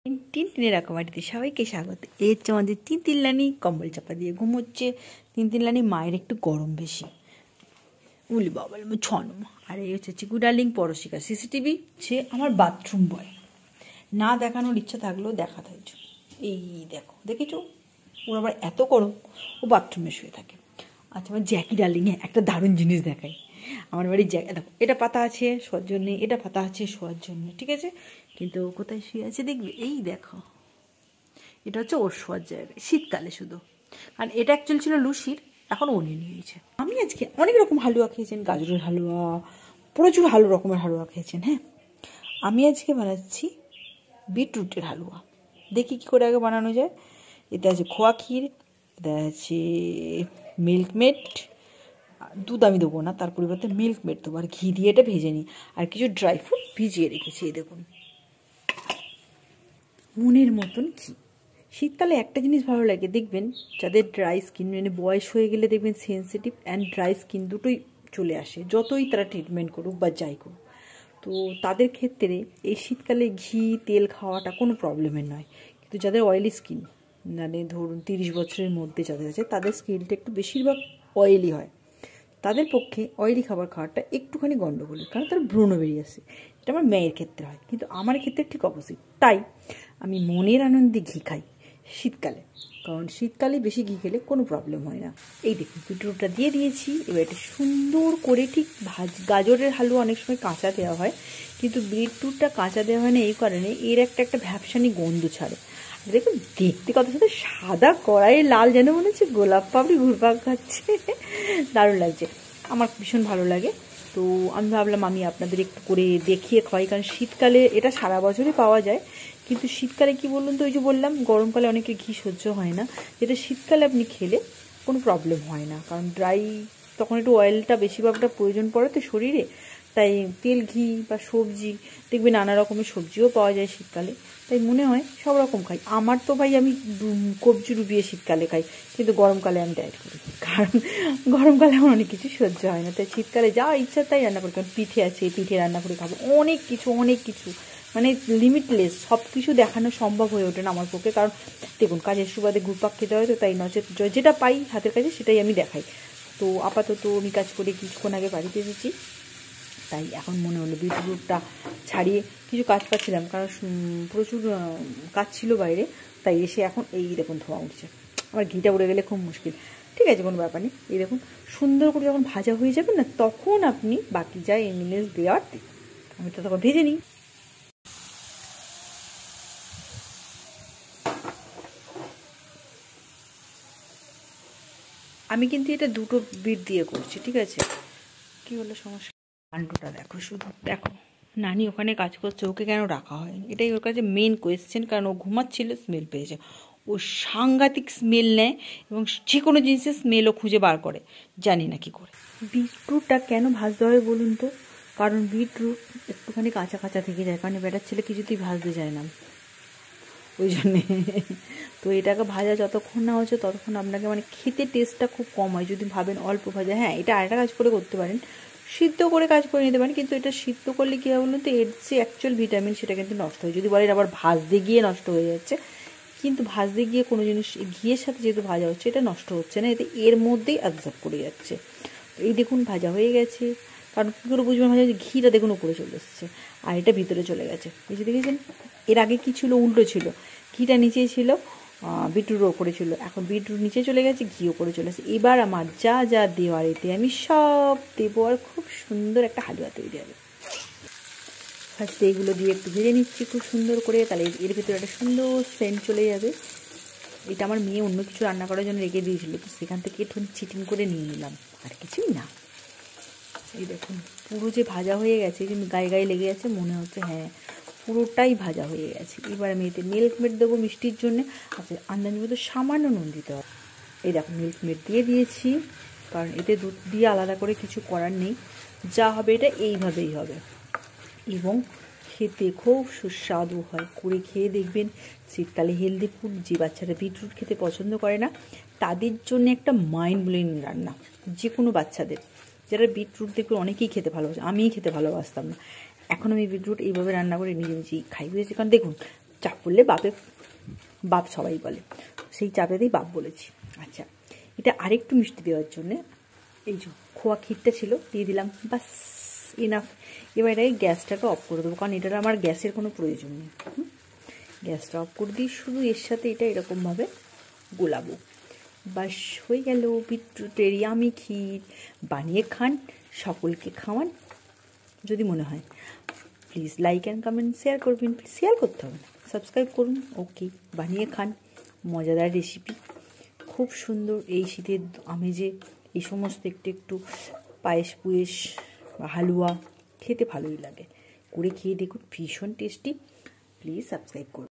টিনটিনের রাকুমারিতে সবাইকে স্বাগত। এই হচ্ছে আমাদের তিনতিল্লানি, কম্বল চাপা দিয়ে ঘুমোচ্ছে। তিনতিল্লানি মায়ের একটু গরম বেশি, উলি বাবা ছনম। আর এই হচ্ছে চিকু ডার্লিং পরশিকা। সিসিটিভি সে আমার বাথরুম বয়, না দেখানোর ইচ্ছা থাকলেও দেখাতে হয়েছে। এই দেখো, দেখেছো ওর আবার এত গরম, ও বাথরুমে শুয়ে থাকে। আচ্ছা, আমার জ্যাকি ডার্লিংয়ে একটা দারুণ জিনিস দেখাই। আমার বাড়ির দেখো, এটা পাতা আছে শোয়ার জন্যে, এটা পাতা আছে শোয়ার জন্য, ঠিক আছে, কিন্তু কোথায় শুয়ে আছে দেখবে। এই দেখো, এটা হচ্ছে ওর শোয়ার জায়গায়, শীতকালে শুধু। আর এটা অ্যাকচুয়ালি ছিল লুসির, এখন ও নিয়ে নিয়েছে। আমি আজকে অনেক রকম হালুয়া খেয়েছেন, গাজরের হালুয়া, প্রচুর রকমের হালুয়া খেয়েছেন। হ্যাঁ, আমি আজকে বানাচ্ছি বিটরুটের হালুয়া। দেখি কী করে আগে বানানো যায়। এতে আছে খোয়া ক্ষীর, এতে আছে মিল্কমেড। দুধ আমি দেবো না, তার পরিবর্তে মিল্কমেড দেবো, আর ঘি দিয়ে এটা ভেজে নিই। আর কিছু ড্রাই ফ্রুট ভিজিয়ে রেখেছি। এই দেখুন, মনের মতন ঘি। শীতকালে একটা জিনিস ভালো লাগে, দেখবেন যাদের ড্রাই স্কিন, মানে বয়স হয়ে গেলে দেখবেন সেন্সিটিভ অ্যান্ড ড্রাই স্কিন দুটোই চলে আসে, যতই তারা ট্রিটমেন্ট করুক বা যাই করুক। তো তাদের ক্ষেত্রে এই শীতকালে ঘি তেল খাওয়াটা কোনো প্রবলেমের নয়। কিন্তু যাদের অয়েলি স্কিন, মানে ধরুন 30 বছরের মধ্যে যাদের আছে, তাদের স্কিনটা একটু বেশিরভাগ অয়েলি হয়, তাদের পক্ষে অয়েলি খাবার খাওয়াটা একটুখানি গণ্ডগোলের, কারণ তার ব্রণ বেরিয়ে আসে। এটা আমার মেয়ের ক্ষেত্রে হয়, কিন্তু আমার ক্ষেত্রে ঠিক অপোজিট। তাই আমি মনের আনন্দে ঘি খাই শীতকালে, কারণ শীতকালে বেশি ঘি খেলে কোনো প্রবলেম হয় না। এই দেখুন, বিটরুটটা দিয়ে দিয়েছি। এবার এটা সুন্দর করে ঠিক গাজরের হালুয়া অনেক সময় কাঁচা দেওয়া হয়, কিন্তু বিটরুটটা কাঁচা দেওয়া হয় না এই কারণে, এর একটা ভ্যাপসানি গন্ধ ছাড়ে। দেখুন দেখতে কত সাথে সাদা কড়াইয়ে লাল, যেন মনে হচ্ছে গোলাপ পাপড়ি ঘুরপাক খাচ্ছে। দারুণ লাগছে, আমার ভীষণ ভালো লাগে। তো আমি ভাবলাম আমি আপনাদের একটু করে দেখিয়ে খাওয়াই, কারণ শীতকালে এটা সারা বছরই পাওয়া যায়, কিন্তু শীতকালে কি বলুন তো, ওই যে বললাম গরমকালে অনেকের ঘি সহ্য হয় না, যেটা শীতকালে আপনি খেলে কোনো প্রবলেম হয় না, কারণ ড্রাই তখন একটু অয়েলটা বেশিরভাগটা প্রয়োজন পড়ে তো শরীরে। তাই তেল, ঘি বা সবজি, দেখবে নানা রকমের সবজিও পাওয়া যায় শীতকালে, তাই মনে হয় সব রকম খাই। আমার তো ভাই আমি কবজি ডুবিয়ে শীতকালে খাই, কিন্তু গরমকালে আমি ডায়েট করি, কারণ গরমকালে আমার অনেক কিছু সহ্য হয় না। তাই শীতকালে যা ইচ্ছা তাই রান্না করি, কারণ পিঠে আছে, পিঠে রান্না করে খাবো, অনেক কিছু, মানে লিমিটলেস। সব কিছু দেখানো সম্ভব হয়ে ওঠে না আমার পক্ষে, কারণ দেখুন কাজের সুবাদে ঘুরপাক খেতে হয়, তো তাই নচেত যেটা পাই হাতের কাছে সেটাই আমি দেখাই। তো আপাতত আমি কাজ করে কিছুক্ষণ আগে বাড়িতে এসেছি, তাই এখন মনে হলো বিটরুটটা ছাড়িয়ে কিছু কাজ পাচ্ছিলাম, কারণ প্রচুর কাজ ছিল বাইরে, তাই এসে এখন এই দেখুন ধোঁয়া উঠছে। আবার ঘিটা উড়ে গেলে খুব মুশকিল, ঠিক আছে কোনো ব্যাপার নেই। এই দেখুন সুন্দর করে যখন ভাজা হয়ে যাবে না, তখন আপনি বাকি যা ইনগ্রিডিয়েন্টস দেওয়ার, আমি তো তখন ভেজে নিই। আমি কিন্তু এটা দুটো বিট দিয়ে করছি, ঠিক আছে। কী হলো সমস্যা, কাণ্ডটা দেখো, শুধু দেখো, নানি ওখানে কাজ করছে, ওকে কেন রাখা হয়নি, এটাই ওর কাছে মেন কোয়েশ্চেন। কারণ ও ঘুমাচ্ছিল, স্মেল পেয়েছে, ও সাংঘাতিক স্মেল নেয়, এবং যে কোনো জিনিসের স্মেলও খুঁজে বার করে, জানি না কি করে। বিটরুটটা কেন ভাজতে হবে বলুন তো, কারণ বিটরুট একটুখানি কাঁচা কাঁচা থেকে যায়, কারণ বেটার ছেলে কিছুতেই ভাজতে যায় না, ওই জন্যে। তো এটাকে ভাজা যতক্ষণ না হচ্ছে ততক্ষণ আপনাকে, মানে খেতে টেস্টটা খুব কম হয় যদি ভাবেন অল্প ভাজা। হ্যাঁ, এটা আরেকটা কাজ করে করতে পারেন, সিদ্ধ করে কাজ করে নিতে পারেন, কিন্তু এটা সিদ্ধ করলে কী হবে বলুন তো, এর যে অ্যাকচুয়াল ভিটামিন সেটা কিন্তু নষ্ট হয়। যদি বলেন আবার ভাজতে গিয়ে নষ্ট হয়ে যাচ্ছে, কিন্তু ভাজতে গিয়ে কোনো জিনিস ঘিয়ের সাথে যেহেতু ভাজা হচ্ছে, এটা নষ্ট হচ্ছে না, এতে এর মধ্যেই অ্যাবজর্ব করে যাচ্ছে। এই দেখুন ভাজা হয়ে গেছে, কারণ কী করে বুঝবেন ভাজা হচ্ছে, ঘিটা দেখুন উপরে চলে এসছে আর এটা ভিতরে চলে গেছে, এই যে দেখেছেন। এর আগে কী ছিল, উল্টো ছিল, ঘিটা নিচেই ছিল, বিটরুট ওপরে ছিল, এখন বিটরুট নিচে চলে গেছে, ঘি ওপরে চলে আসছে। এবার আমার যা যা দেওয়ার এতে আমি সব দেবো, আর খুব সুন্দর একটা হালুয়া তৈরি হবে। ফার্স্টে এগুলো দিয়ে একটু ভেজে নিচ্ছি খুব সুন্দর করে, তাহলে এর ভিতরে একটা সুন্দর সেন্ট চলে যাবে। এটা আমার মেয়ে অন্য কিছু রান্না করার জন্য রেখে দিয়েছিল, তো সেখান থেকে একটু চিটিং করে নিয়ে নিলাম, আর কিছুই না। এই দেখুন পুরো যে ভাজা হয়ে গেছে, যে গায়ে গায়ে লেগে যাচ্ছে, মনে হচ্ছে হ্যাঁ পুরোটাই ভাজা হয়ে গেছে। এবার আমি এতে মিল্ক মেড দেবো মিষ্টির জন্যে, আচ্ছা আন্দাজ মতো সামান্য নুন দিতে হবে। এই দেখো মিল্ক মেড দিয়ে দিয়েছি, কারণ এতে দুধ দিয়ে আলাদা করে কিছু করার নেই, যা হবে এটা এইভাবেই হবে, এবং খেতে খুব সুস্বাদু হয়। করে খেয়ে দেখবেন, শীতকালে হেলদি ফুড, যে বাচ্চারা বিটরুট খেতে পছন্দ করে না তাদের জন্য একটা মাইন্ড ব্লোয়িং রান্না, যে কোনো বাচ্চাদের, যারা বিটরুট দেখবে অনেকেই খেতে ভালোবাসে, আমিই খেতে ভালোবাসতাম না, এখন আমি বিটরুট এইভাবে রান্না করে নিজে নিজেই খাই, বুঝেছি। কারণ দেখুন চাপ পড়লে বাপ সবাই বলে, সেই চাপেতেই বাপ বলেছি। আচ্ছা, এটা আরেকটু মিষ্টি দেওয়ার জন্যে এই যে খোয়া ক্ষীরটা ছিল দিয়ে দিলাম, বাস ইনাফ। এবার এটাকে গ্যাসটাকে অফ করে দেবো, কারণ এটার আমার গ্যাসের কোনো প্রয়োজন নেই। গ্যাসটা অফ করে দিই, শুধু এর সাথে এটা এরকমভাবে গোলাবো। বাস হয়ে গেল বিটরুটের ইয়ামি ক্ষীর। বানিয়ে খান, সকলকে খাওয়ান যদি মনে হয়। Please like and comment share করবেন, প্লিজ শেয়ার করতে হবে না, সাবস্ক্রাইব করুন। ওকে, বানিয়ে খান, মজাদার রেসিপি, খুব সুন্দর। এই শীতের আমেজে এই সমস্ত একটু একটু পায়েস পুয়েস বা হালুয়া খেতে ভালোই লাগে, করে খেয়ে দেখুন, ভীষণ টেস্টি। প্লিজ সাবস্ক্রাইব করুন।